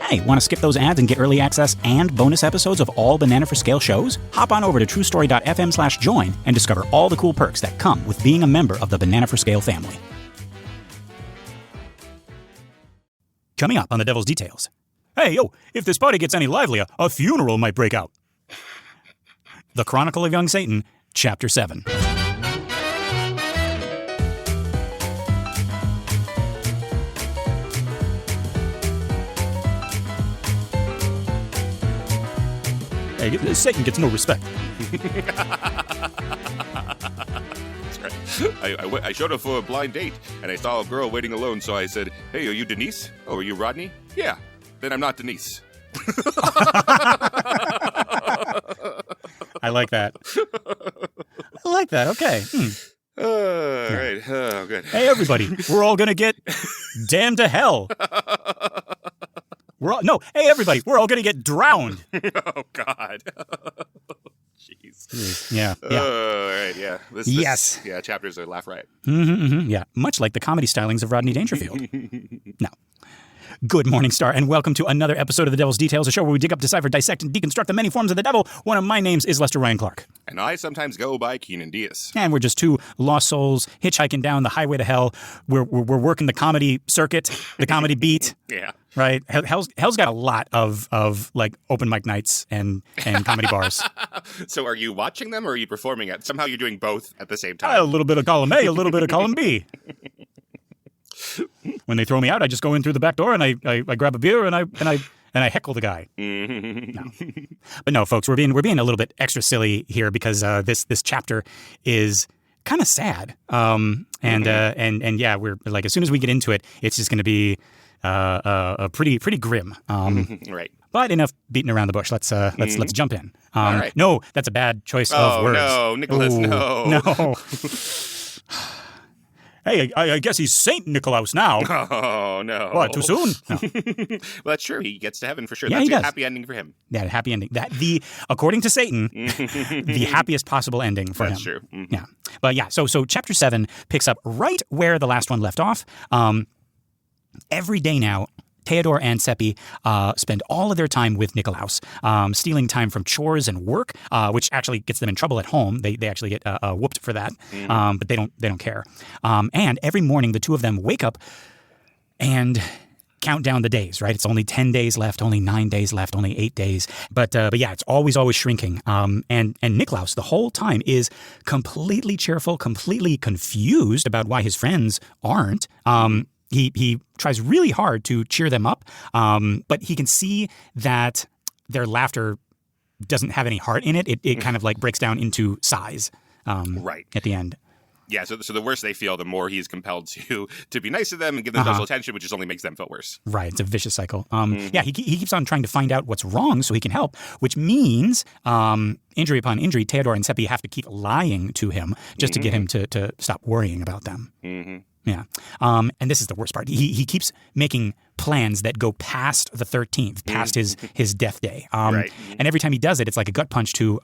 Hey, want to skip those ads and get early access and bonus episodes of all Banana for Scale shows? Hop on over to truestory.fm/join and discover all the cool perks that come with being a member of the Banana for Scale family. Coming up on The Devil's Details. Hey, if this party gets any livelier, a funeral might break out. The Chronicle of Young Satan, Chapter 7. Hey, Satan gets no respect. That's right. I showed up for a blind date, and I saw a girl waiting alone, so I said, "Hey, are you Denise? Oh, are you Rodney? Yeah. Then I'm not Denise." I like that. Okay. All right. Oh, good. Hey, everybody. We're all going to get damned to hell. Hey, everybody. We're all going to get drowned. Oh, God. Jeez. Yeah. All right, yeah. Yes. Yeah, chapters are laugh riot. Yeah, much like the comedy stylings of Rodney Dangerfield. Now, good morning, Star, and welcome to another episode of The Devil's Details, a show where we dig up, decipher, dissect, and deconstruct the many forms of the devil. One of my names is Lester Ryan Clark. And I sometimes go by Keenan Diaz. And we're just two lost souls hitchhiking down the highway to hell. We're working the comedy circuit, the comedy beat. Yeah. Right? Hell's got a lot of like open mic nights and comedy bars. So are you watching them or are you performing it? Somehow you're doing both at the same time. A little bit of column A, a little bit of column B. When they throw me out, I just go in through the back door and I grab a beer and I heckle the guy. No. But no, folks, we're being a little bit extra silly here because this chapter is kind of sad. And yeah, we're like, as soon as we get into it, it's just going to be pretty grim. Right. But enough beating around the bush. Let's jump in. All right. No, that's a bad choice of words. No, Nicholas, no. Hey, I guess he's Saint Nikolaus now. Oh, no. What, too soon? No. Well, that's true. He gets to heaven for sure. Yeah, That's he a does. happy ending for him. Yeah, happy ending. According to Satan, the happiest possible ending for him. That's true. Mm-hmm. Yeah. But yeah, so chapter 7 picks up right where the last one left off. Every day now, Theodore and Seppi spend all of their time with Nikolaus, stealing time from chores and work, which actually gets them in trouble at home. They actually get whooped for that, but they don't care. And every morning, the two of them wake up and count down the days. Right, it's only 10 days left, only 9 days left, only 8 days. But yeah, it's always shrinking. And Nikolaus the whole time is completely cheerful, completely confused about why his friends aren't. He tries really hard to cheer them up, but he can see that their laughter doesn't have any heart in it. It kind of like breaks down into sighs Right. at the end. Yeah, so the worse they feel, the more he's compelled to be nice to them and give them social attention, which just only makes them feel worse. Right, it's a vicious cycle. Yeah, he keeps on trying to find out what's wrong so he can help, which means injury upon injury, Theodore and Seppi have to keep lying to him just to get him to stop worrying about them. Mm-hmm. Yeah. And this is the worst part. He keeps making plans that go past the 13th, past his death day. Right. And every time he does it, it's like a gut punch to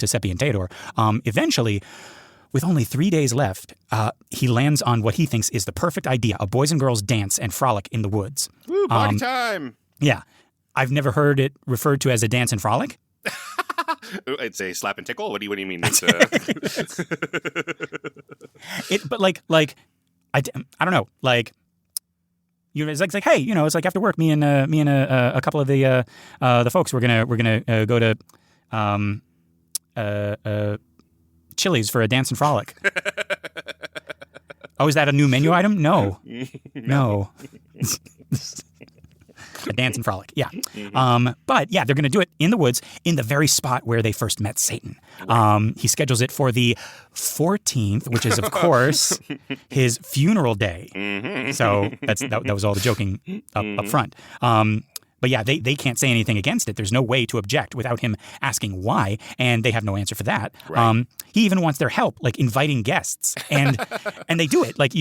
Seppi and Theodore. Eventually, with only 3 days left, he lands on what he thinks is the perfect idea, a boys and girls dance and frolic in the woods. Woo, party time! Yeah. I've never heard it referred to as a dance and frolic. It's a slap and tickle? What do you mean? It's But I don't know. Like, it's like hey, it's like after work, me and a couple of the folks we're gonna go to Chili's for a dance and frolic. Oh, is that a new menu item? No. A dance and frolic, yeah. But yeah, they're going to do it in the woods, in the very spot where they first met Satan. He schedules it for the 14th, which is, of course, his funeral day. So that was all the joking up front. But yeah, they can't say anything against it. There's no way to object without him asking why, and they have no answer for that. Right. He even wants their help, like inviting guests, and they do it. Like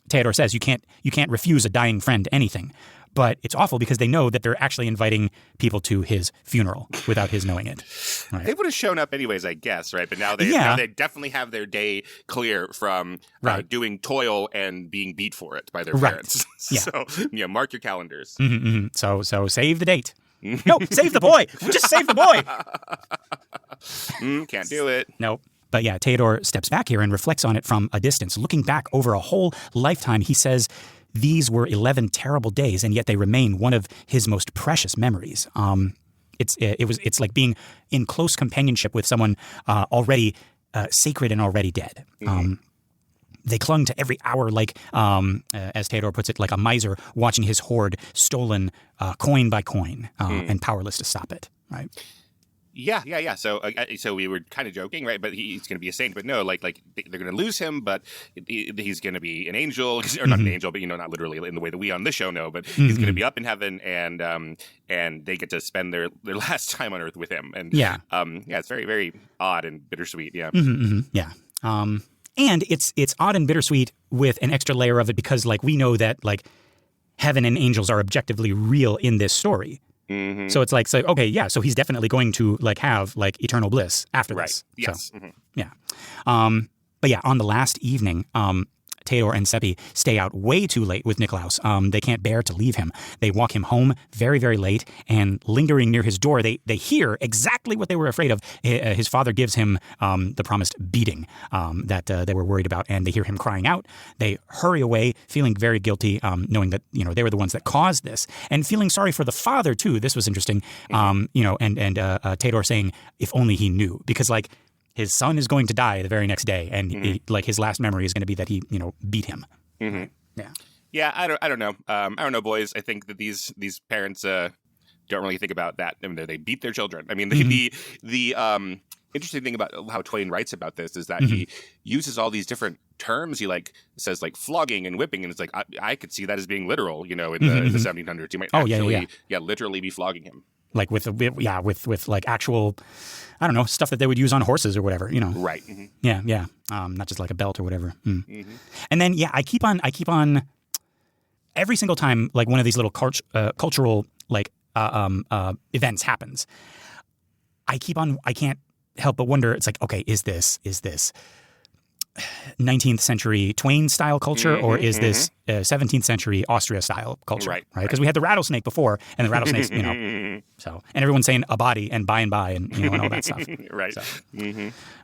Theodore says you can't refuse a dying friend anything, But it's awful because they know that they're actually inviting people to his funeral without his knowing it. Right? They would have shown up anyways, I guess, right? But now they definitely have their day clear from doing toil and being beat for it by their parents. Yeah. So, mark your calendars. So save the date. No, save the boy. Just save the boy. Can't do it. Nope. But yeah, Theodore steps back here and reflects on it from a distance. Looking back over a whole lifetime, he says, these were 11 terrible days, and yet they remain one of his most precious memories. It's like being in close companionship with someone already sacred and already dead. They clung to every hour like, as Theodore puts it, like a miser watching his hoard stolen coin by coin and powerless to stop it, right? Yeah. So we were kind of joking, right? But he's going to be a saint. But no, like they're going to lose him, but he's going to be an angel, or not an angel, but not literally in the way that we on this show know. But he's going to be up in heaven, and they get to spend their last time on earth with him. And it's very, very odd and bittersweet. Yeah. Yeah. And it's odd and bittersweet with an extra layer of it because we know that heaven and angels are objectively real in this story. So it's so he's definitely going to have eternal bliss after this. Yes. So, yeah. But yeah, on the last evening, Theodore and Seppi stay out way too late with Nikolaus. They can't bear to leave him. They walk him home very, very late, and lingering near his door, they hear exactly what they were afraid of. His father gives him the promised beating that they were worried about, and they hear him crying out. They hurry away, feeling very guilty, knowing that they were the ones that caused this, and feeling sorry for the father too. This was interesting, and Theodore saying, "If only he knew," because his son is going to die the very next day, and his last memory is going to be that he, beat him. Yeah. I don't know. I don't know, boys. I think that these parents don't really think about that. I mean, they beat their children. I mean, the interesting thing about how Twain writes about this is that he uses all these different terms. He says flogging and whipping, and it's I could see that as being literal. In the 1700s, you might actually literally be flogging him. With actual, I don't know, stuff that they would use on horses or whatever, Right. Yeah. Not just a belt or whatever. And then I keep on every single time one of these little cultural events happens. I can't help but wonder. It's okay, is this 19th century Twain style culture, or is this 17th century Austria style culture? Right? Because we had the rattlesnake before, and the rattlesnakes, so, and everyone's saying a body and by and all that stuff. Right. So.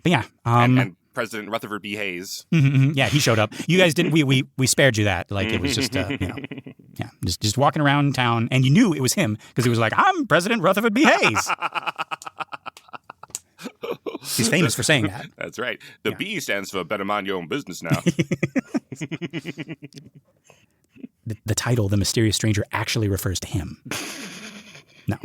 But yeah. And President Rutherford B. Hayes. Yeah, he showed up. You guys didn't, we spared you that. It was just, just walking around town, and you knew it was him because he was I'm President Rutherford B. Hayes. He's famous for saying that. That's right. The B stands for better mind your own business now. The title, The Mysterious Stranger, actually refers to him. No.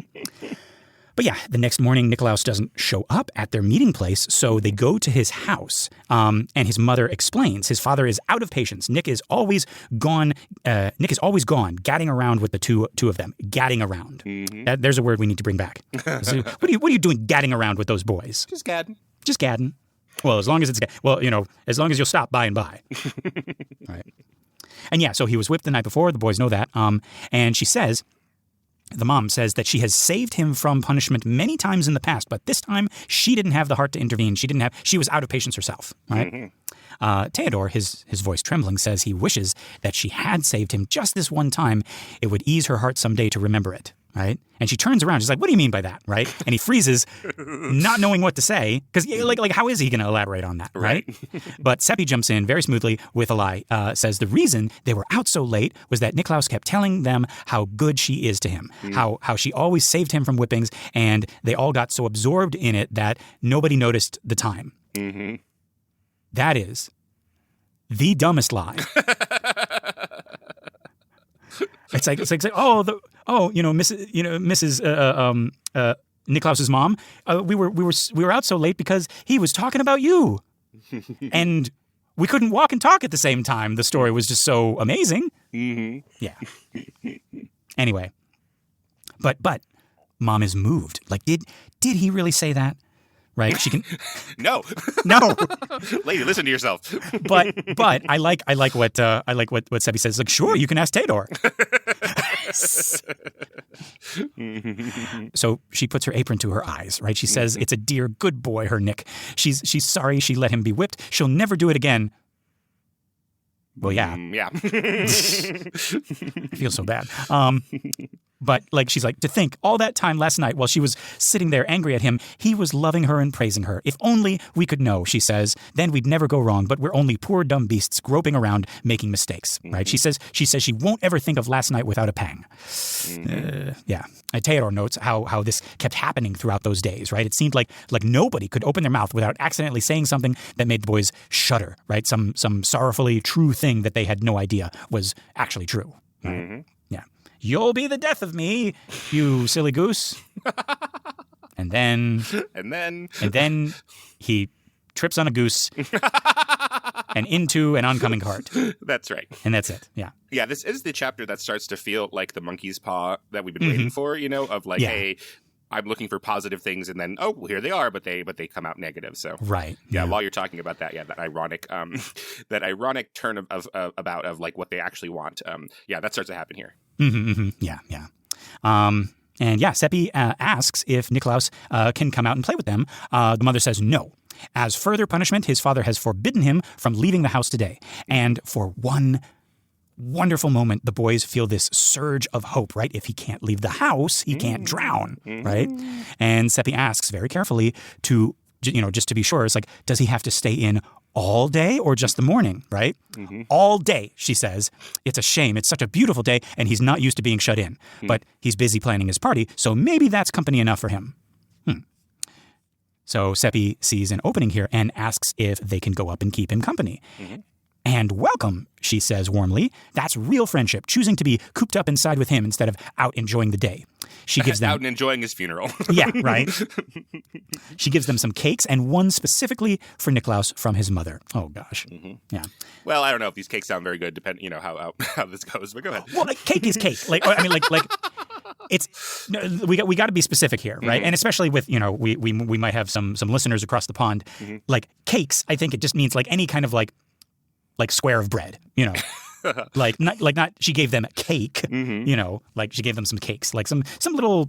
But yeah, the next morning, Nikolaus doesn't show up at their meeting place, so they go to his house. And his mother explains his father is out of patience. Nick is always gone, gadding around with the two of them. Gadding around. There's a word we need to bring back. So, what are you doing gadding around with those boys? Just gadding. Just gadding. Well, as long as as long as you'll stop by and by. All right. And yeah, so he was whipped the night before. The boys know that. And the mom says that she has saved him from punishment many times in the past, but this time she didn't have the heart to intervene. She was out of patience herself, right? Theodore, his voice trembling, says he wishes that she had saved him just this one time. It would ease her heart someday to remember it, right? And she turns around. She's like, what do you mean by that, right? And he freezes, not knowing what to say, because how is he going to elaborate on that, right? But Seppi jumps in very smoothly with a lie, says the reason they were out so late was that Nikolaus kept telling them how good she is to him, how she always saved him from whippings, and they all got so absorbed in it that nobody noticed the time. That is the dumbest lie. It's like Mrs. Nikolaus's mom. We were out so late because he was talking about you, and we couldn't walk and talk at the same time. The story was just so amazing. Yeah. Anyway, but mom is moved. Did he really say that? Right? She can. No. Lady, listen to yourself. but I like what Seppi says. Sure, you can ask Theodore. Yes. So she puts her apron to her eyes, right? She says, it's a dear, good boy, her Nick. She's sorry she let him be whipped. She'll never do it again. Well, yeah. Yeah. I feel so bad. But like she's like, to think all that time last night while she was sitting there angry at him, he was loving her and praising her. If only we could know, she says, then we'd never go wrong. But we're only poor dumb beasts groping around making mistakes, right? She says she won't ever think of last night without a pang. Yeah. Theodore notes how this kept happening throughout those days, right? It seemed like nobody could open their mouth without accidentally saying something that made the boys shudder, right? Some sorrowfully true thing that they had no idea was actually true. Right? Yeah. You'll be the death of me, you silly goose. And then he trips on a goose and into an oncoming cart. That's right. And that's it. Yeah. Yeah, this is the chapter that starts to feel like the monkey's paw that we've been waiting for, of like, hey, I'm looking for positive things, and then well, here they are, but they come out negative. So right, yeah. While you're talking about that, that ironic turn of like what they actually want. That starts to happen here. Yeah. And Seppi asks if Nikolaus can come out and play with them. The mother says no. As further punishment, his father has forbidden him from leaving the house today. And for one wonderful moment, the boys feel this surge of hope, right? If he can't leave the house, he can't drown, right? And Seppi asks very carefully to, just to be sure, it's like, does he have to stay in all day or just the morning, right? All day, she says. It's a shame. It's such a beautiful day, and he's not used to being shut in. But he's busy planning his party, so maybe that's company enough for him. So Seppi sees an opening here and asks if they can go up and keep him company. And welcome, she says warmly. That's real friendship, choosing to be cooped up inside with him instead of out enjoying the day. She gives them out and enjoying his funeral. Yeah, right. She gives them some cakes, and one specifically for Nikolaus from his mother. Oh gosh, yeah. Well, I don't know if these cakes sound very good, depending, how this goes. But go ahead. Well, cake is cake. Like it's we got to be specific here, right? And especially with we might have some listeners across the pond. Like cakes, I think it just means like any kind of like square of bread, like not she gave them a cake, like she gave them some cakes, like some little,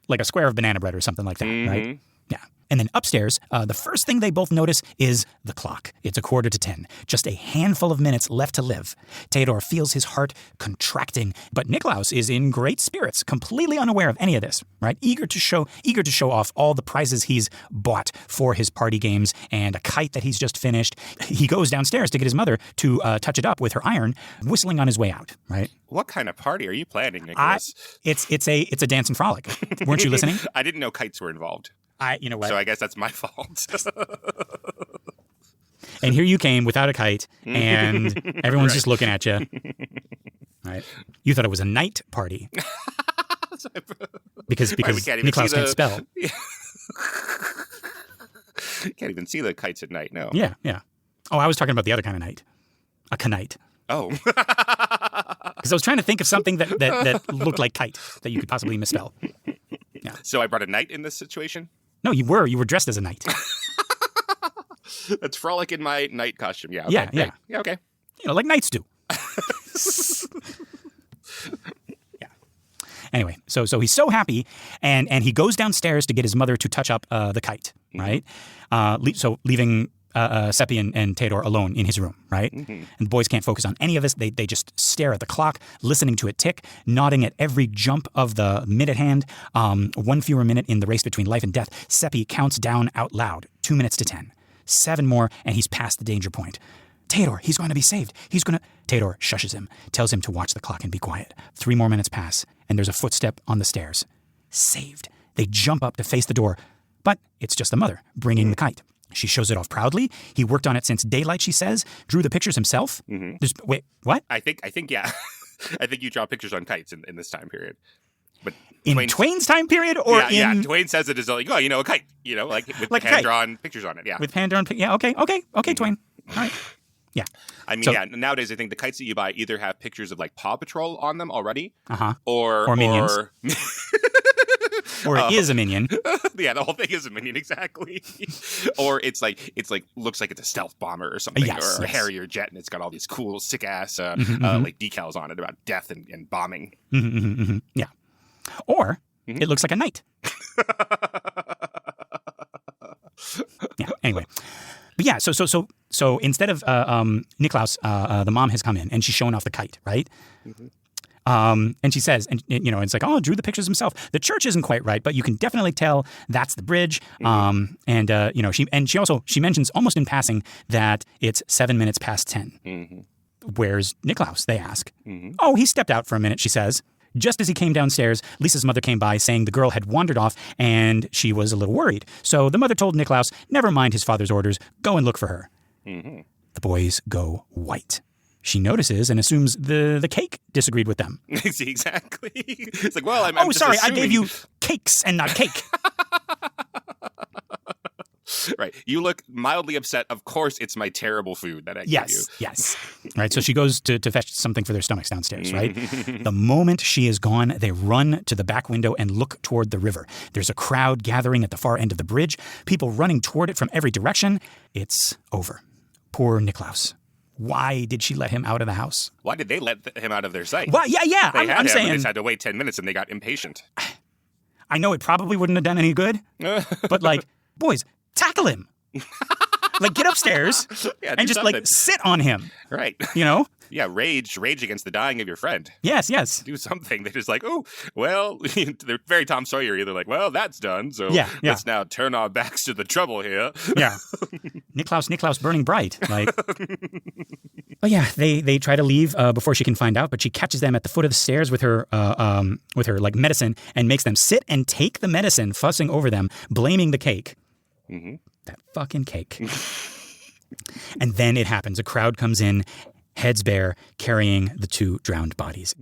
like a square of banana bread or something like that, right? Yeah. And then upstairs, the first thing they both notice is the clock. It's 9:45, just a handful of minutes left to live. Theodore feels his heart contracting, but Nikolaus is in great spirits, completely unaware of any of this, right? Eager to show off all the prizes he's bought for his party games and a kite that he's just finished. He goes downstairs to get his mother to touch it up with her iron, whistling on his way out, right? What kind of party are you planning, Nicholas? It's a dance and frolic. Weren't you listening? I didn't know kites were involved. You know what? So I guess that's my fault. And here you came without a kite, and everyone's just looking at you. Right? You thought it was a night party because Nikolaus can't spell. Can't even see the kites at night. No. Yeah. Oh, I was talking about the other kind of night, a kanite. Oh. Because I was trying to think of something that looked like kite that you could possibly misspell. Yeah. So I brought a knight in this situation? No, you were dressed as a knight. That's frolic in my knight costume. Yeah. Okay. Yeah. Yeah. Okay. Like knights do. Yeah. Anyway, so he's so happy, and he goes downstairs to get his mother to touch up the kite, right? So leaving Seppi and Theodore alone in his room, right? And the boys can't focus on any of this. They just stare at the clock, listening to it tick, nodding at every jump of the minute hand. 1 fewer minute in the race between life and death. Seppi counts down out loud, 2 minutes to 10. 7 more, and he's past the danger point. Theodore, he's going to be saved. Theodore shushes him, tells him to watch the clock and be quiet. 3 more minutes pass, and there's a footstep on the stairs. Saved. They jump up to face the door, but it's just the mother bringing the kite. She shows it off proudly. He worked on it since daylight, she says. Drew the pictures himself. Wait, what? I think, yeah. I think you draw pictures on kites in this time period. But in Twain's time period, or yeah, Twain says it is like, a kite, like with hand-drawn pictures on it, yeah. With hand-drawn, yeah, okay, Twain. All right. Yeah. I mean, nowadays I think the kites that you buy either have pictures of like Paw Patrol on them already, or Minions. Or it is a minion. Yeah, the whole thing is a minion, exactly. Or it's like looks like it's a stealth bomber or something, or a Harrier jet, and it's got all these cool, sick ass like decals on it about death and bombing. Yeah. Or it looks like a knight. Yeah. Anyway, but yeah. So instead of Nikolaus, the mom has come in and she's showing off the kite, right? And she says, and it's like, oh, drew the pictures himself. The church isn't quite right, but you can definitely tell that's the bridge. She mentions almost in passing that it's 7 minutes past 10. Where's Nikolaus? They ask. Oh, he stepped out for a minute, she says. Just as he came downstairs, Lisa's mother came by saying the girl had wandered off and she was a little worried. So the mother told Nikolaus, never mind his father's orders, go and look for her. The boys go white. She notices and assumes the cake disagreed with them. Exactly. It's like, well, I'm just sorry, assuming... I gave you cakes and not cake. Right. You look mildly upset. Of course, it's my terrible food that I gave you. Yes. Right. So she goes to fetch something for their stomachs downstairs, right? The moment she is gone, they run to the back window and look toward the river. There's a crowd gathering at the far end of the bridge, people running toward it from every direction. It's over. Poor Nikolaus. Why did she let him out of the house? Why did they let him out of their sight? Well, yeah. I'm saying they just had to wait 10 minutes and they got impatient. I know it probably wouldn't have done any good, but boys, tackle him. Get upstairs and just something. Sit on him. Right. Yeah, rage against the dying of your friend. Yes. Do something. They're just like, oh, well, they're very Tom Sawyer. They're like, well, that's done. So let's now turn our backs to the trouble here. Yeah. Nikolaus burning bright. Oh yeah, they try to leave before she can find out, but she catches them at the foot of the stairs with her medicine and makes them sit and take the medicine, fussing over them, blaming the cake. That fucking cake. And then it happens. A crowd comes in, heads bare, carrying the two drowned bodies,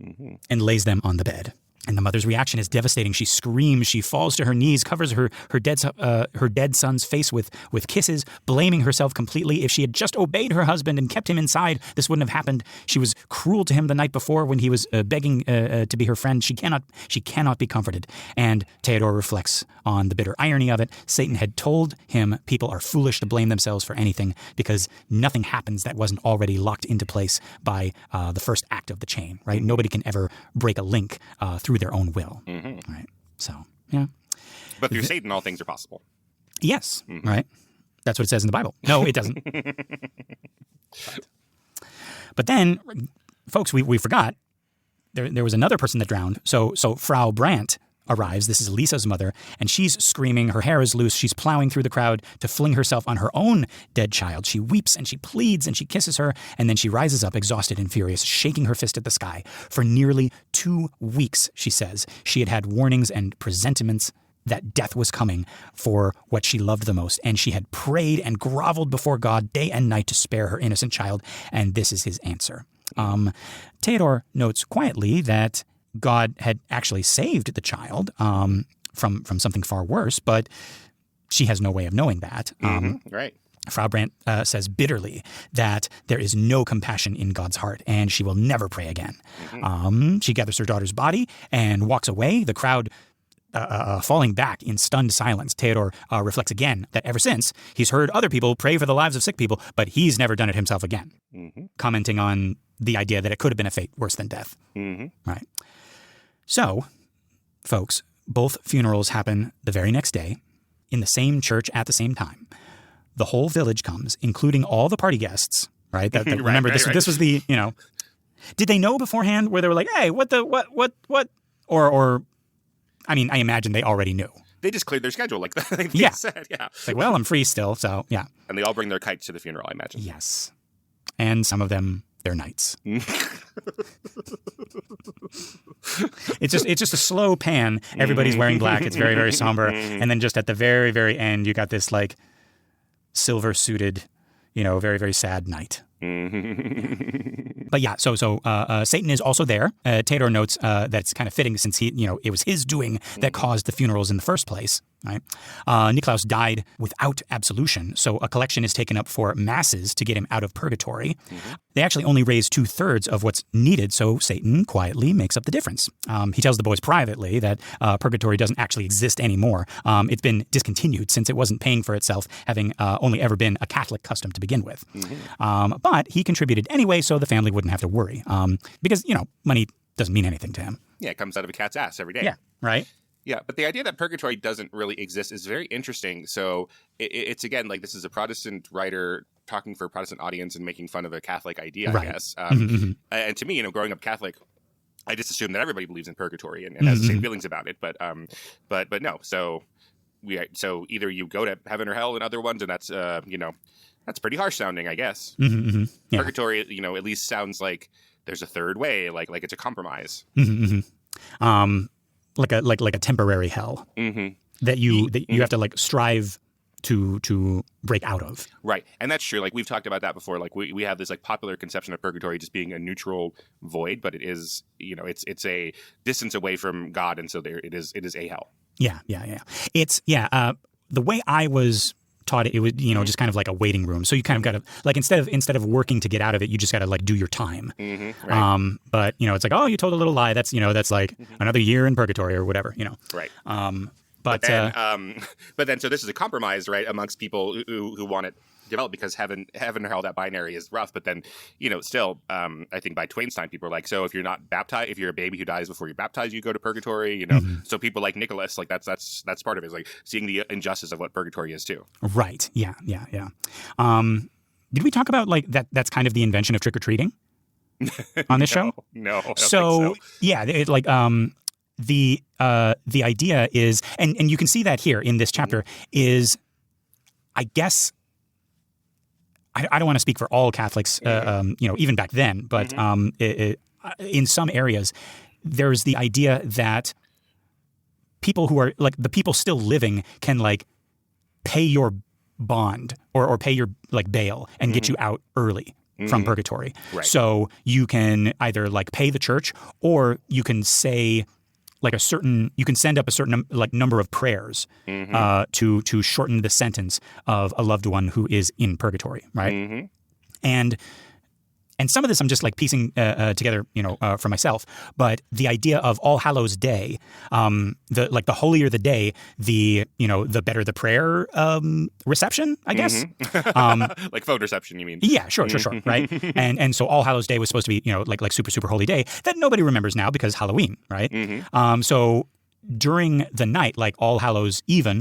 and lays them on the bed. And the mother's reaction is devastating. She screams. She falls to her knees, covers her dead son's face with kisses, blaming herself completely. If she had just obeyed her husband and kept him inside, this wouldn't have happened. She was cruel to him the night before when he was begging to be her friend. She cannot be comforted. And Theodore reflects on the bitter irony of it. Satan had told him people are foolish to blame themselves for anything because nothing happens that wasn't already locked into place by the first act of the chain. Right? Nobody can ever break a link through their own will. Right. So, yeah. But through Satan, all things are possible. Yes. Right. That's what it says in the Bible. No, it doesn't. But then, folks, we forgot there was another person that drowned. So Frau Brandt arrives. This is Lisa's mother, and she's screaming. Her hair is loose. She's plowing through the crowd to fling herself on her own dead child. She weeps and she pleads and she kisses her, and then she rises up, exhausted and furious, shaking her fist at the sky. For nearly 2 weeks, she says, she had had warnings and presentiments that death was coming for what she loved the most, and she had prayed and groveled before God day and night to spare her innocent child, and this is his answer. Theodore notes quietly that God had actually saved the child from something far worse, but she has no way of knowing that. Right. Frau Brandt says bitterly that there is no compassion in God's heart, and she will never pray again. She gathers her daughter's body and walks away. The crowd falling back in stunned silence. Theodore reflects again that ever since, he's heard other people pray for the lives of sick people, but he's never done it himself again, commenting on the idea that it could have been a fate worse than death. Right. So, folks, both funerals happen the very next day in the same church at the same time. The whole village comes, including all the party guests, right? That remember, this was the, did they know beforehand where they were like, hey, what? Or, I mean, I imagine they already knew. They just cleared their schedule like they said, It's like, well, I'm free still, so, yeah. And they all bring their kites to the funeral, I imagine. Yes. And some of them, they're knights. It's just a slow pan. Everybody's wearing black. It's very, very somber. And then just at the very, very end, you got this like silver suited, very, very sad knight. But yeah, so Satan is also there. Theodore notes that's kind of fitting since it was his doing that caused the funerals in the first place. right? Nikolaus died without absolution, so a collection is taken up for masses to get him out of purgatory. They actually only raise 2/3 of what's needed, so Satan quietly makes up the difference. He tells the boys privately that purgatory doesn't actually exist anymore. It's been discontinued since it wasn't paying for itself, having only ever been a Catholic custom to begin with. But he contributed anyway, so the family wouldn't have to worry, because, money doesn't mean anything to him. Yeah, it comes out of a cat's ass every day. Yeah, right? Yeah, but the idea that purgatory doesn't really exist is very interesting. So it's, again, like this is a Protestant writer talking for a Protestant audience and making fun of a Catholic idea, I guess. And to me, growing up Catholic, I just assumed that everybody believes in purgatory and has the same feelings about it. But no. So either you go to heaven or hell in other ones, and that's that's pretty harsh sounding, I guess. Yeah. Purgatory, at least sounds like there's a third way, like it's a compromise. Like a temporary hell that you have to like strive to break out of. Right. And that's true. Like we've talked about that before. Like we have this like popular conception of purgatory just being a neutral void, but it is, it's a distance away from God, and so it is a hell. Yeah. It's the way I was taught it was, just kind of like a waiting room. So you kind of got to like instead of working to get out of it, you just got to like do your time. Right. But it's like, oh, you told a little lie. That's that's like another year in purgatory or whatever. Right. But then, so this is a compromise, right, amongst people who want it developed, because heaven or hell, that binary is rough. But then, still, I think by Twain's time, people are like, so if you're not baptized, if you're a baby who dies before you're baptized, you go to purgatory. So people like Nikolaus, like that's part of it, is like seeing the injustice of what purgatory is too. Right. Yeah. Did we talk about like that? That's kind of the invention of trick or treating on this show. No. I don't so think so. Yeah, the idea is, and you can see that here in this chapter, is, I guess, I don't want to speak for all Catholics, even back then, but in some areas, there's the idea that people who are like the people still living can like pay your bond or pay your like bail and get you out early from purgatory. Right. So you can either like pay the church, or you can say like you can send up a certain like number of prayers to shorten the sentence of a loved one who is in purgatory, right? And some of this I'm just like piecing together, for myself. But the idea of All Hallows Day, the holier the day, the better the prayer reception, I guess. Like phone reception, you mean? Yeah, sure, right? And so All Hallows Day was supposed to be, like super holy day that nobody remembers now because Halloween, right? So during the night, like All Hallows Even,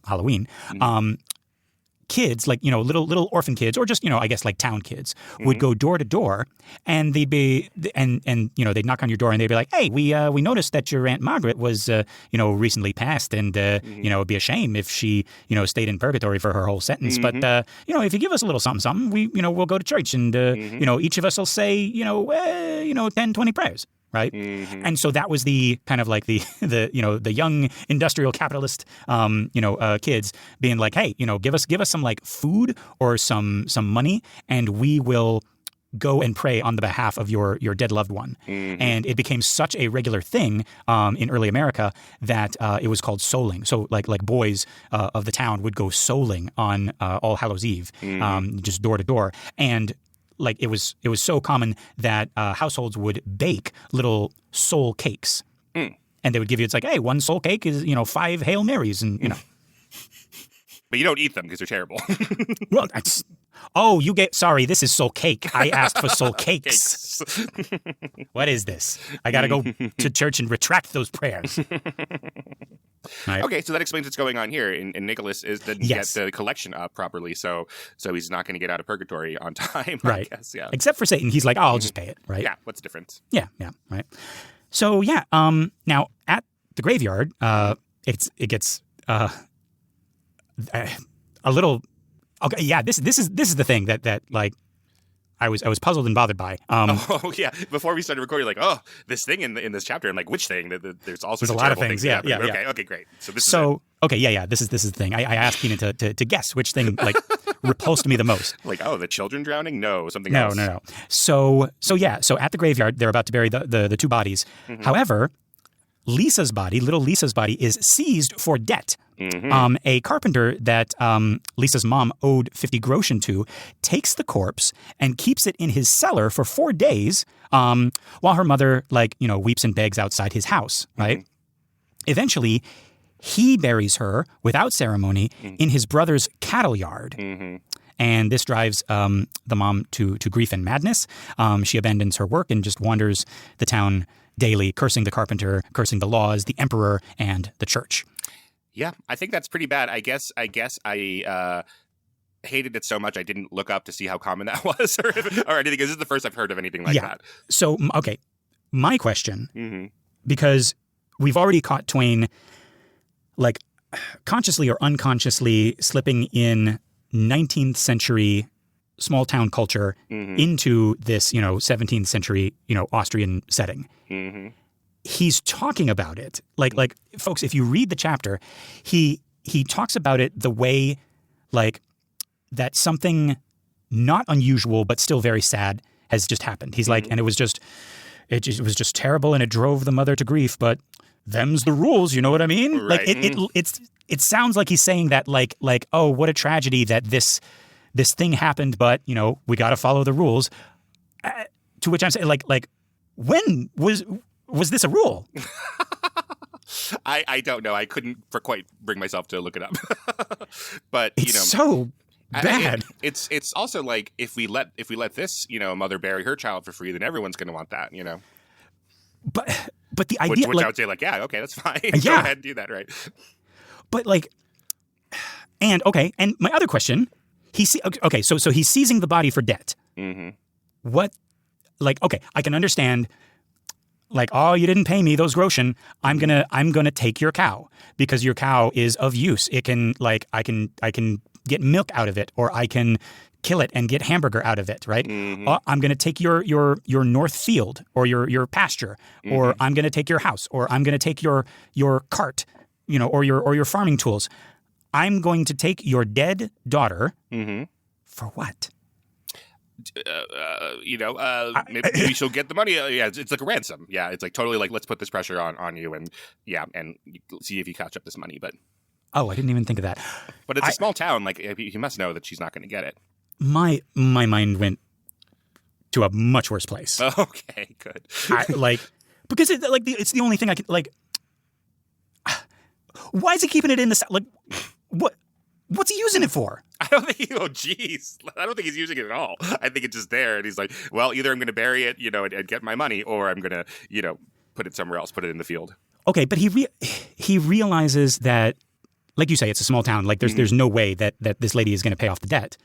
Halloween, kids, like, little orphan kids, or just, I guess like town kids would go door to door, and they'd be, and they'd knock on your door and they'd be like, hey, we noticed that your Aunt Margaret was, recently passed, and, it'd be a shame if she, stayed in purgatory for her whole sentence. But, if you give us a little something, we'll go to church, and, each of us will say, 10, 20 prayers. Right. And so that was the kind of like the young industrial capitalist, kids being like, hey, give us some like food or some money, and we will go and pray on the behalf of your dead loved one. And it became such a regular thing in early America that it was called souling. So like boys of the town would go souling on All Hallows Eve, just door to door. And like it was so common that households would bake little soul cakes, and they would give you, it's like, hey, one soul cake is 5 Hail Marys, and But you don't eat them because they're terrible. Well, sorry, this is soul cake. I asked for soul cakes. What is this? I got to go to church and retract those prayers. Right. Okay, so that explains what's going on here. And Nikolaus didn't get the collection up properly, so he's not going to get out of purgatory on time. Right. I guess, yeah. Except for Satan, he's like, I'll just pay it. Right. Yeah. What's the difference? Yeah. Right. So now at the graveyard, it gets a little. Okay. Yeah. This is the thing that like I was puzzled and bothered by. Before we started recording, like, oh, this thing in this chapter, and like, which thing? There's all sorts of a lot of things. Yeah. Okay, great. So this is it. This is the thing. I asked Keenan to guess which thing like repulsed me the most. Like, oh, the children drowning? No, something else. No. So at the graveyard, they're about to bury the 2 bodies. However, Lisa's body, little Lisa's body, is seized for debt. A carpenter that Lisa's mom owed 50 groschen to takes the corpse and keeps it in his cellar for 4 days while her mother, weeps and begs outside his house, right? Eventually, he buries her without ceremony in his brother's cattle yard. And this drives the mom to grief and madness. She abandons her work and just wanders the town daily, cursing the carpenter, cursing the laws, the emperor, and the church. Yeah, I think that's pretty bad. I guess I hated it so much I didn't look up to see how common that was or anything. This is the first I've heard of anything like that. So, okay, my question, because we've already caught Twain, consciously or unconsciously slipping in 19th century small town culture into this, 17th century, Austrian setting. He's talking about it. Like folks, if you read the chapter, he talks about it the way that something not unusual but still very sad has just happened. He's like, and it was just terrible and it drove the mother to grief, but them's the rules, you know what I mean? Right. It sounds like he's saying that oh, what a tragedy that this thing happened, but we got to follow the rules. To which I'm saying when was this a rule? I don't know. I couldn't quite bring myself to look it up. But it's so bad. It's also like if we let this mother bury her child for free, then everyone's going to want that. But the idea, which I would say yeah, okay, that's fine. Go ahead and do that, right? But and my other question, so he's seizing the body for debt. What, okay, I can understand. Oh, you didn't pay me those groschen. I'm gonna take your cow because your cow is of use. It can I can get milk out of it, or I can kill it and get hamburger out of it, right? I'm gonna take your north field or your pasture, or I'm gonna take your house, or I'm gonna take your cart, or your farming tools. I'm going to take your dead daughter for what? Maybe she'll get the money. It's like a ransom. Yeah, it's totally let's put this pressure on you and see if you catch up this money. But I didn't even think of that. But it's a small town. He must know that she's not going to get it. My mind went to a much worse place. Okay, good. Because it's the only thing I can Why is he keeping it in the what's he using it for? I don't think I don't think he's using it at all. I think it's just there, and he's like, well, either I'm going to bury it, and get my money, or I'm going to, put it somewhere else, put it in the field. Okay, but he realizes that, like you say, it's a small town. There's no way that this lady is going to pay off the debt.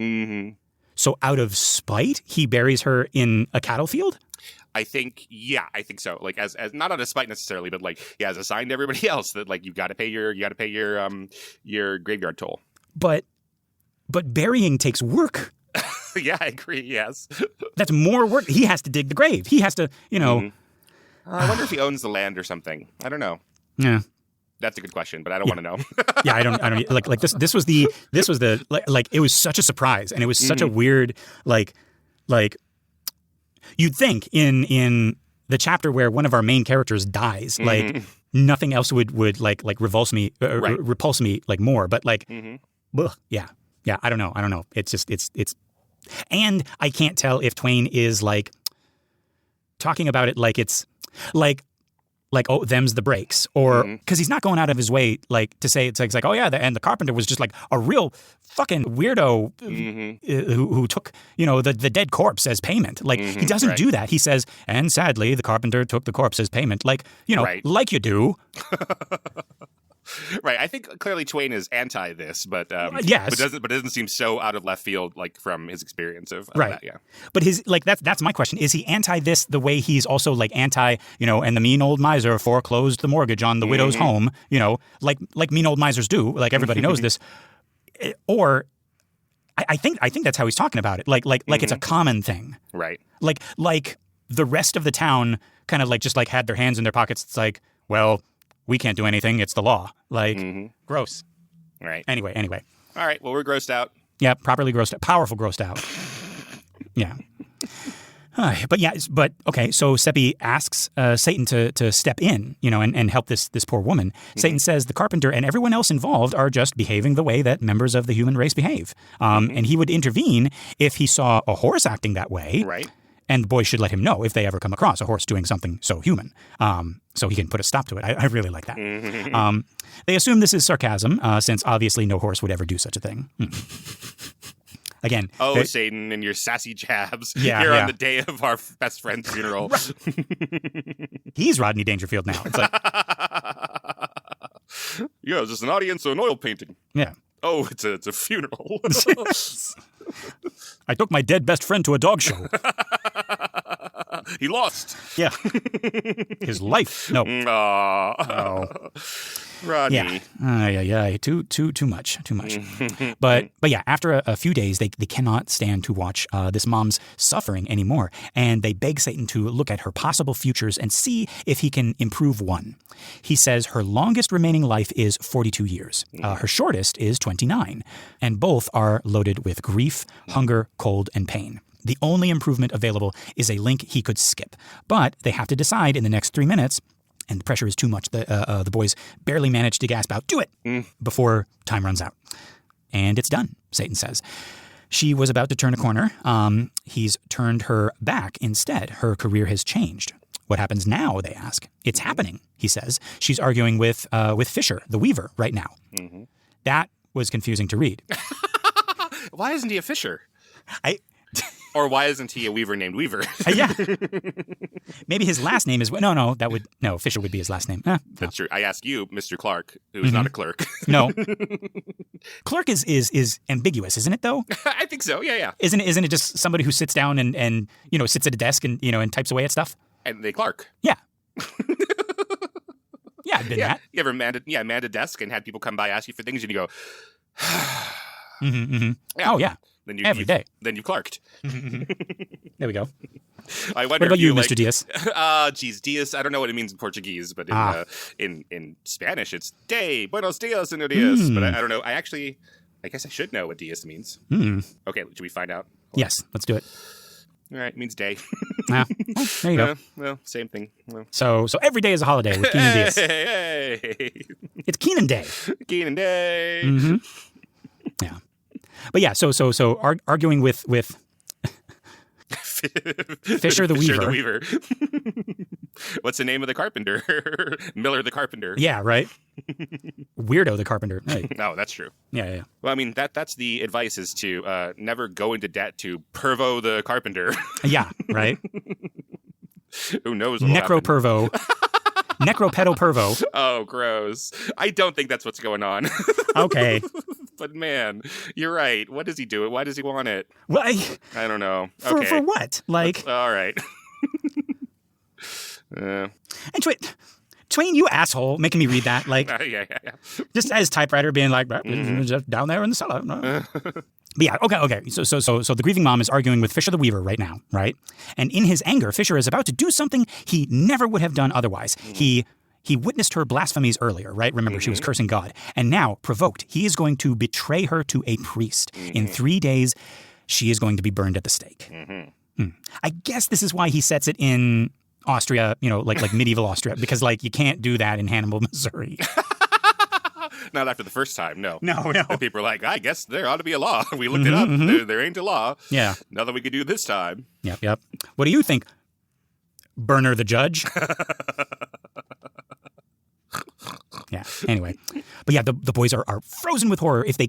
So out of spite, he buries her in a cattle field? I think so. As not out of spite necessarily, but as a sign to everybody else that you got to pay your graveyard toll. But burying takes work. Yeah, I agree. Yes, that's more work. He has to dig the grave. He has to, I wonder if he owns the land or something. I don't know. Yeah, that's a good question, but I don't want to know. Yeah, I don't like this. This was the it was such a surprise, and it was such a weird you'd think in the chapter where one of our main characters dies, nothing else would repulse me more, but yeah, I don't know. It's just it's and I can't tell if Twain is talking about it it's oh, them's the breaks, or because he's not going out of his way to say it's oh yeah, and the carpenter was just a real fucking weirdo who took the dead corpse as payment. He doesn't do that. He says, and sadly the carpenter took the corpse as payment. Like you do. Right. I think clearly Twain is anti this, but yes, but it doesn't seem so out of left field from his experience of right. That. Yeah. But his that's my question. Is he anti this the way he's also anti and the mean old miser foreclosed the mortgage on the widow's home, like mean old misers do, everybody knows this, or I think that's how he's talking about it. Like it's a common thing. Right. Like the rest of the town kind of just had their hands in their pockets. It's well, we can't do anything. It's the law. Gross. Right. Anyway. All right. Well, we're grossed out. Yeah, properly grossed out. Powerful grossed out. Yeah. But okay. So Seppi asks Satan to step in, and help this poor woman. Satan says the carpenter and everyone else involved are just behaving the way that members of the human race behave, and he would intervene if he saw a horse acting that way. Right. And the boys should let him know if they ever come across a horse doing something so human, so he can put a stop to it. I really like that. They assume this is sarcasm, since obviously no horse would ever do such a thing. Again. Satan and your sassy jabs. Yeah, Here on the day of our best friend's funeral. He's Rodney Dangerfield now. It's like, yeah, is this an audience or an oil painting? Yeah. Oh, it's a funeral. I took my dead best friend to a dog show. He lost. Yeah. His life. No. Oh. Rodney. Yeah. Too much. But yeah, after a few days, they cannot stand to watch this mom's suffering anymore. And they beg Satan to look at her possible futures and see if he can improve one. He says her longest remaining life is 42 years. Her shortest is 29. And both are loaded with grief, hunger, cold, and pain. The only improvement available is a link he could skip. But they have to decide in the next 3 minutes, and the pressure is too much. The boys barely manage to gasp out, "Do it!" before time runs out. And it's done, Satan says. She was about to turn a corner. He's turned her back instead. Her career has changed. What happens now, they ask. It's happening, he says. She's arguing with Fisher, the weaver, right now. That was confusing to read. Why isn't he a Fisher? Or why isn't he a weaver named Weaver? Yeah. Maybe his last name is... No, Fisher would be his last name. That's true. I ask you, Mr. Clark, who is not a clerk. No. Clerk is ambiguous, isn't it, though? I think so, yeah. Isn't it just somebody who sits down and sits at a desk and, and types away at stuff? And they clerk. Yeah. Yeah, I've been that. You ever manned a desk and had people come by, ask you for things, and you go... Yeah. Oh, yeah. Every day. Then you clerked. There we go. I wonder. What about you, Mr. Diaz? Diaz. I don't know what it means in Portuguese, but in Spanish, it's day. Buenos dias, señor Diaz. But I don't know. I guess I should know what Diaz means. Okay, should we find out? Yes, let's do it. All right, it means day. There you go. Well, same thing. Well. So every day is a holiday with Keenan Diaz. Hey. It's Keenan Day. Keenan Day. Yeah. But yeah, so arguing with Fisher the Weaver. What's the name of the carpenter? Miller the carpenter. Yeah, right. Weirdo the carpenter. Hey. No, that's true. Yeah. Well, I mean, that's the advice is to never go into debt to Pervo the carpenter. Yeah, right. Who knows what Necro-Pervo. Necropedo-Pervo. Oh, gross. I don't think that's what's going on. Okay. But man, you're right. What does he do? Why does he want it? Well, I don't know. For what? All right. And Twain, you asshole, making me read that. Yeah. Just as typewriter being like, just down there in the cellar. But yeah, okay. So the grieving mom is arguing with Fisher the Weaver right now, right? And in his anger, Fisher is about to do something he never would have done otherwise. He witnessed her blasphemies earlier, right? Remember, she was cursing God. And now, provoked, he is going to betray her to a priest. In 3 days, she is going to be burned at the stake. I guess this is why he sets it in Austria, like medieval Austria, because you can't do that in Hannibal, Missouri. Not after the first time, no. No. And people are like, I guess there ought to be a law. We looked it up. There ain't a law. Yeah. Nothing we could do this time. Yep. What do you think, Burner the judge? Yeah. Anyway, but yeah, the boys are frozen with horror. If they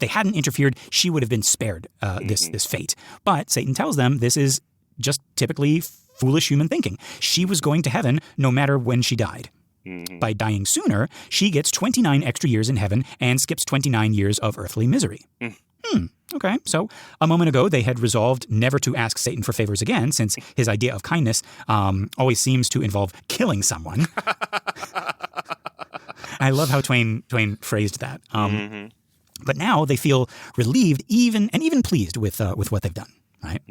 hadn't interfered, she would have been spared this fate. But Satan tells them this is just typically foolish human thinking. She was going to heaven no matter when she died. By dying sooner, she gets 29 extra years in heaven and skips 29 years of earthly misery. Okay, so a moment ago they had resolved never to ask Satan for favors again, since his idea of kindness always seems to involve killing someone. I love how Twain phrased that. But now they feel relieved, even pleased with what they've done. Right,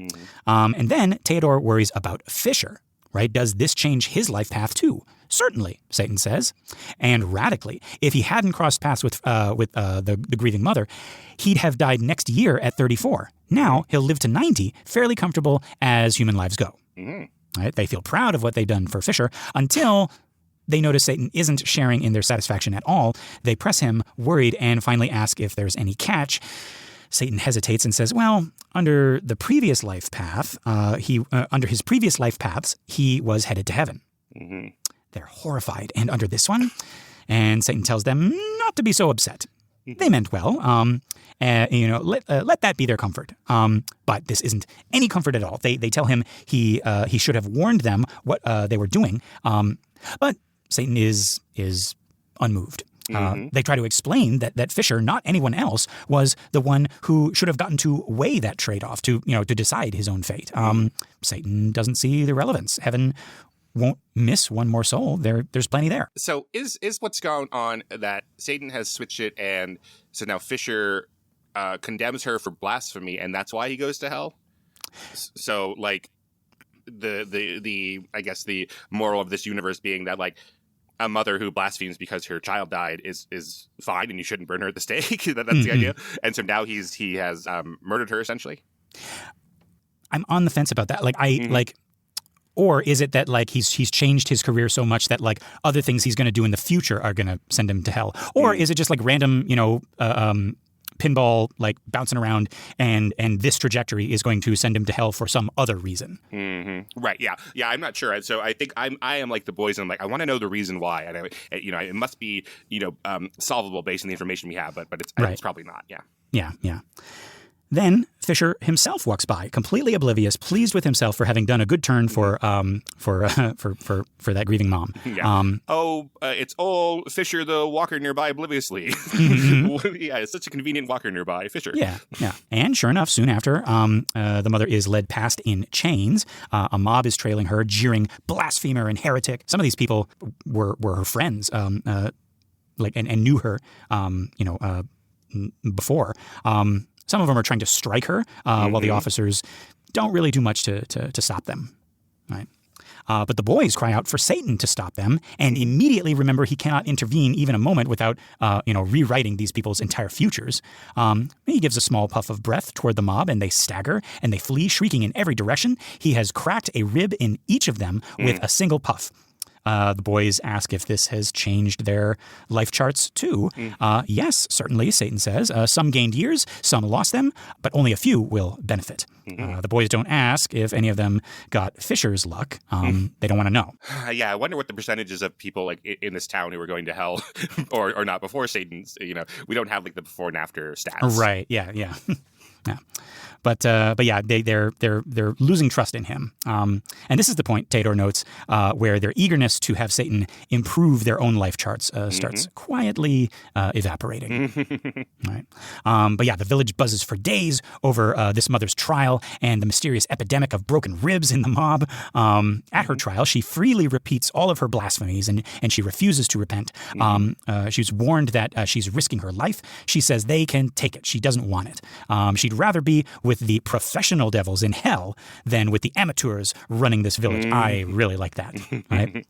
and then Theodore worries about Fisher. right? Does this change his life path too? Certainly, Satan says, and radically. If he hadn't crossed paths with the grieving mother, he'd have died next year at 34. Now he'll live to 90, fairly comfortable as human lives go. Right? They feel proud of what they've done for Fisher until they notice Satan isn't sharing in their satisfaction at all. They press him, worried, and finally ask if there's any catch. Satan hesitates and says, well, under the previous life path, under his previous life paths, he was headed to heaven. They're horrified. And under this one, and Satan tells them not to be so upset. They meant well. Let that be their comfort. But this isn't any comfort at all. They tell him he should have warned them what they were doing. But Satan is unmoved. They try to explain that Fisher, not anyone else, was the one who should have gotten to weigh that trade-off to decide his own fate. Satan doesn't see the relevance. Heaven won't miss one more soul. There's plenty there. So is what's going on that Satan has switched it, and so now Fisher condemns her for blasphemy, and that's why he goes to hell? So like the I guess the moral of this universe being that like a mother who blasphemes because her child died is fine, and you shouldn't burn her at the stake. That's the idea. And so now he has murdered her essentially. I'm on the fence about that. Or is it that like he's changed his career so much that like other things he's going to do in the future are going to send him to hell? Or is it just like random, pinball like bouncing around, and this trajectory is going to send him to hell for some other reason? Right? Yeah. I'm not sure. So I think I am like the boys, and I'm like, I want to know the reason why. And it must be solvable based on the information we have, but it's probably not. Yeah. Then Fisher himself walks by, completely oblivious, pleased with himself for having done a good turn for that grieving mom. It's old Fisher the walker nearby obliviously. Yeah, it's such a convenient walker nearby, Fisher. Yeah. And sure enough, soon after, the mother is led past in chains. A mob is trailing her, jeering, blasphemer and heretic. Some of these people were her friends, and knew her, before. Some of them are trying to strike her, while the officers don't really do much to stop them. Right? But the boys cry out for Satan to stop them, and immediately remember he cannot intervene even a moment without, rewriting these people's entire futures. He gives a small puff of breath toward the mob, and they stagger, and they flee, shrieking in every direction. He has cracked a rib in each of them with a single puff. The boys ask if this has changed their life charts too. Yes, certainly, Satan says. Some gained years, some lost them, but only a few will benefit. The boys don't ask if any of them got Fisher's luck. They don't want to know. Yeah, I wonder what the percentages of people like in this town who are going to hell or not before Satan's. We don't have like the before and after stats. Right. Yeah. Yeah. But yeah, they're losing trust in him. And this is the point, Theodore notes, where their eagerness to have Satan improve their own life charts starts quietly evaporating. Right. But yeah, the village buzzes for days over this mother's trial and the mysterious epidemic of broken ribs in the mob. At her trial, she freely repeats all of her blasphemies and she refuses to repent. She's warned that she's risking her life. She says they can take it. She doesn't want it. She'd rather be with the professional devils in hell than with the amateurs running this village. I really like that. Right?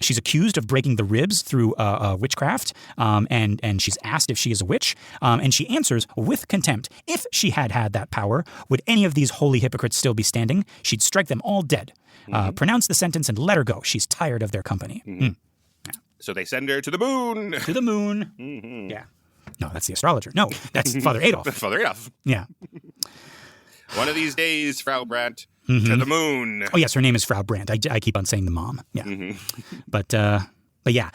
She's accused of breaking the ribs through witchcraft, and she's asked if she is a witch, and she answers with contempt. If she had that power, would any of these holy hypocrites still be standing? She'd strike them all dead. Pronounce the sentence and let her go. She's tired of their company. Yeah. So they send her to the moon. To the moon. Yeah. No, that's the astrologer. No, that's Father Adolf. Father Adolf. Yeah. One of these days, Frau Brandt, to the moon. Oh, yes, her name is Frau Brandt. I keep on saying the mom. Yeah. But yeah. Yeah.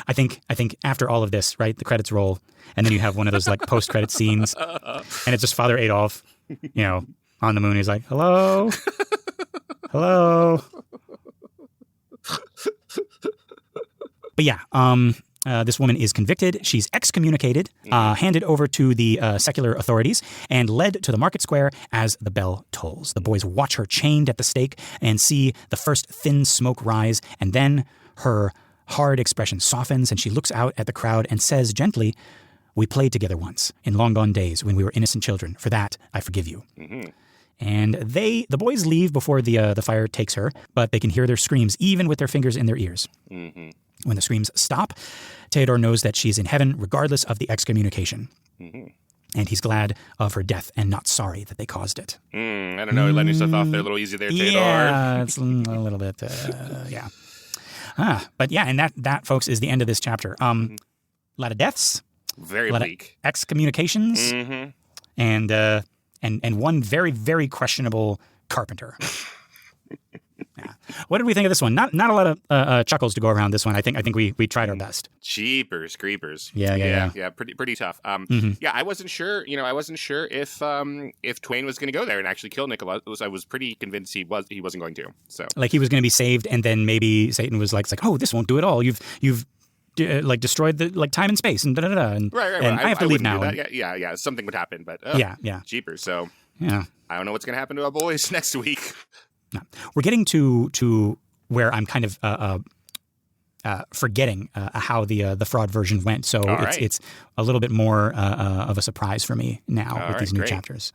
I think after all of this, right, the credits roll, and then you have one of those like post-credit scenes, and it's just Father Adolf, on the moon. He's like, hello? Hello? But yeah, this woman is convicted. She's excommunicated, handed over to the secular authorities, and led to the market square as the bell tolls. The boys watch her chained at the stake and see the first thin smoke rise, and then her hard expression softens, and she looks out at the crowd and says gently, "We played together once in long gone days when we were innocent children. For that, I forgive you." And the boys leave before the fire takes her, but they can hear their screams even with their fingers in their ears. Mm-hmm. When the screams stop, Theodore knows that she's in heaven regardless of the excommunication. Mm-hmm. And he's glad of her death and not sorry that they caused it. I don't know, letting yourself off there a little easy there, Theodore. Yeah, it's a little bit, yeah. But yeah, and that, folks, is the end of this chapter. A lot of deaths. Very bleak. Excommunications. Mm-hmm. And one very, very questionable carpenter. Yeah. What did we think of this one? Not a lot of chuckles to go around this one. I think we tried our best. Jeepers creepers. Yeah. Pretty tough. Yeah, I wasn't sure. I wasn't sure if Twain was going to go there and actually kill Nikolaus. I was pretty convinced he wasn't going to. So like he was going to be saved, and then maybe Satan was like, oh, this won't do it all. You've like destroyed the time and space and and right. And I have to leave now. Yeah. Something would happen, but yeah. Jeepers. So yeah, I don't know what's going to happen to our boys next week. No. We're getting to where I'm kind of forgetting how the fraud version went. So it's a little bit more of a surprise for me now with these new chapters.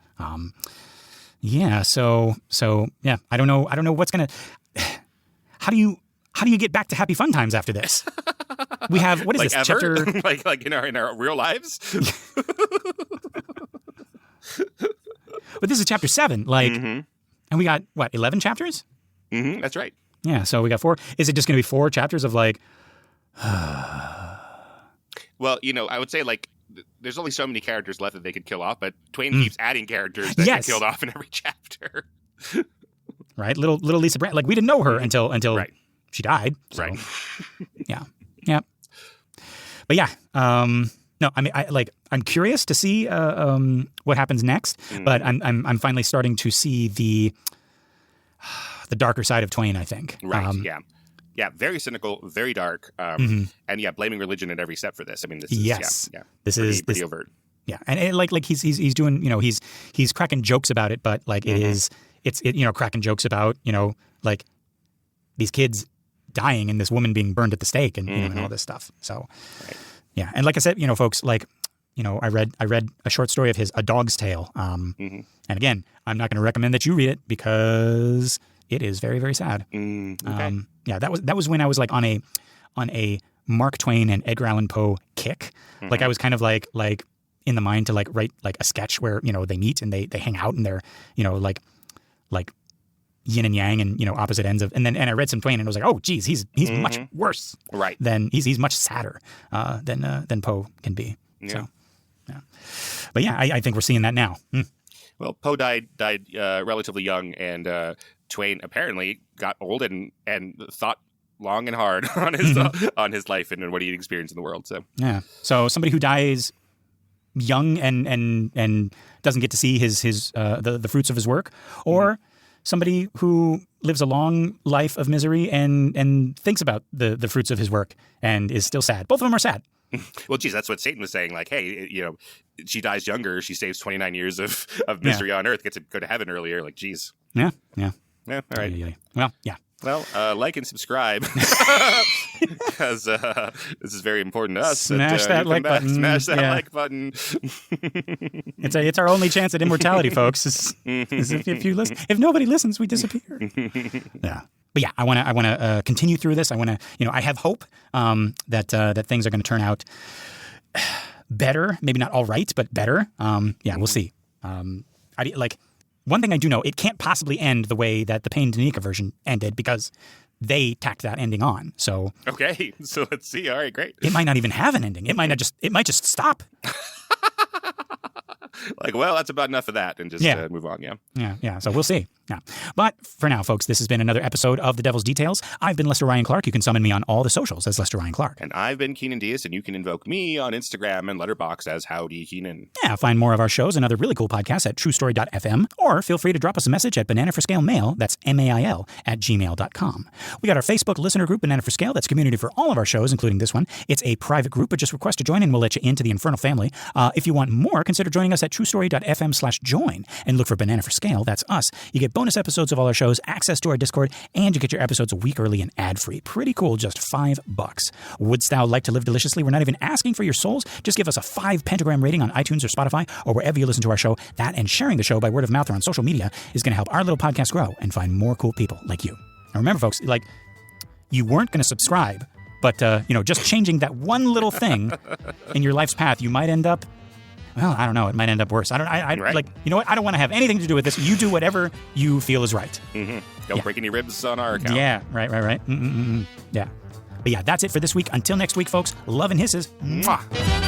Yeah. So yeah, I don't know what's gonna. How do you get back to happy fun times after this? We have what is like this ever? chapter? like in our real lives. But this is chapter 7. Like. Mm-hmm. And we got, 11 chapters? Mm-hmm, that's right. Yeah, so we got 4. Is it just going to be 4 chapters of like... Well, I would say like there's only so many characters left that they could kill off, but Twain keeps adding characters that get killed off in every chapter. Right? Little Lisa Brandt. Like, we didn't know her until right. she died. So. Right. Yeah. But yeah, no, I mean, I'm curious to see what happens next, but I'm finally starting to see the darker side of Twain, I think. Right. Yeah. Very cynical, very dark, and blaming religion at every step for this. I mean, this is this is pretty overt. Yeah, and like he's doing, he's cracking jokes about it, but like it's cracking jokes about like these kids dying and this woman being burned at the stake and and all this stuff. So. Right. Yeah, and like I said, folks, like, I read a short story of his, A Dog's Tale. And again, I'm not going to recommend that you read it because it is very, very sad. Okay. Yeah, that was when I was like on a Mark Twain and Edgar Allan Poe kick. Like I was kind of like in the mind to like write like a sketch where they meet and they hang out and they're like yin and yang and opposite ends of and I read some Twain and I was like, oh geez, he's much worse than he's much sadder than Poe can be. So but yeah, I think we're seeing that now. Well, Poe died relatively young, and Twain apparently got old and thought long and hard on his life and what he experienced in the world. So somebody who dies young and doesn't get to see his the fruits of his work, or somebody who lives a long life of misery and thinks about the fruits of his work and is still sad. Both of them are sad. Well, geez, that's what Satan was saying. Like, hey, she dies younger. She saves 29 years of misery on earth, gets to go to heaven earlier. Like, geez. Yeah. All right. Well, yeah. Well, like and subscribe because this is very important to us. Smash that like button. Smash that like button. It's our only chance at immortality, folks. Is if you listen. If nobody listens, we disappear. Yeah. But yeah, I want to continue through this. I want to, I have hope that things are going to turn out better. Maybe not all right, but better. We'll see. One thing I do know, it can't possibly end the way that the Payne Danica version ended because they tacked that ending on. So okay, so let's see. All right, great. It might not even have an ending. It might just stop. Like, well, that's about enough of that, and just move on. Yeah. So we'll see. Yeah. But for now, folks, this has been another episode of The Devil's Details. I've been Lester Ryan Clark. You can summon me on all the socials as Lester Ryan Clark. And I've been Keenan Diaz, and you can invoke me on Instagram and Letterboxd as Howdy Keenan. Yeah, find more of our shows and other really cool podcasts at truestory.fm, or feel free to drop us a message at Banana for Scale Mail, that's MAIL, @gmail.com. We got our Facebook listener group, Banana for Scale. That's community for all of our shows, including this one. It's a private group, but just request to join and we'll let you into the Infernal family. If you want more, consider joining us at truestory.fm/join and look for Banana for Scale. That's us. You get bonus bonus episodes of all our shows, access to our Discord, and you get your episodes a week early and ad-free. Pretty cool, just $5. Wouldst thou like to live deliciously? We're not even asking for your souls. Just give us a 5 pentagram rating on iTunes or Spotify or wherever you listen to our show. That and sharing the show by word of mouth or on social media is going to help our little podcast grow and find more cool people like you. Now remember, folks, like, you weren't going to subscribe, but, just changing that one little thing in your life's path, you might end up, well, I don't know, it might end up worse. Right. Like, you know what? I don't want to have anything to do with this. You do whatever you feel is right. Mm-hmm. Don't break any ribs on our account. Yeah, right. Yeah. But yeah, that's it for this week. Until next week, folks, love and hisses. Mwah.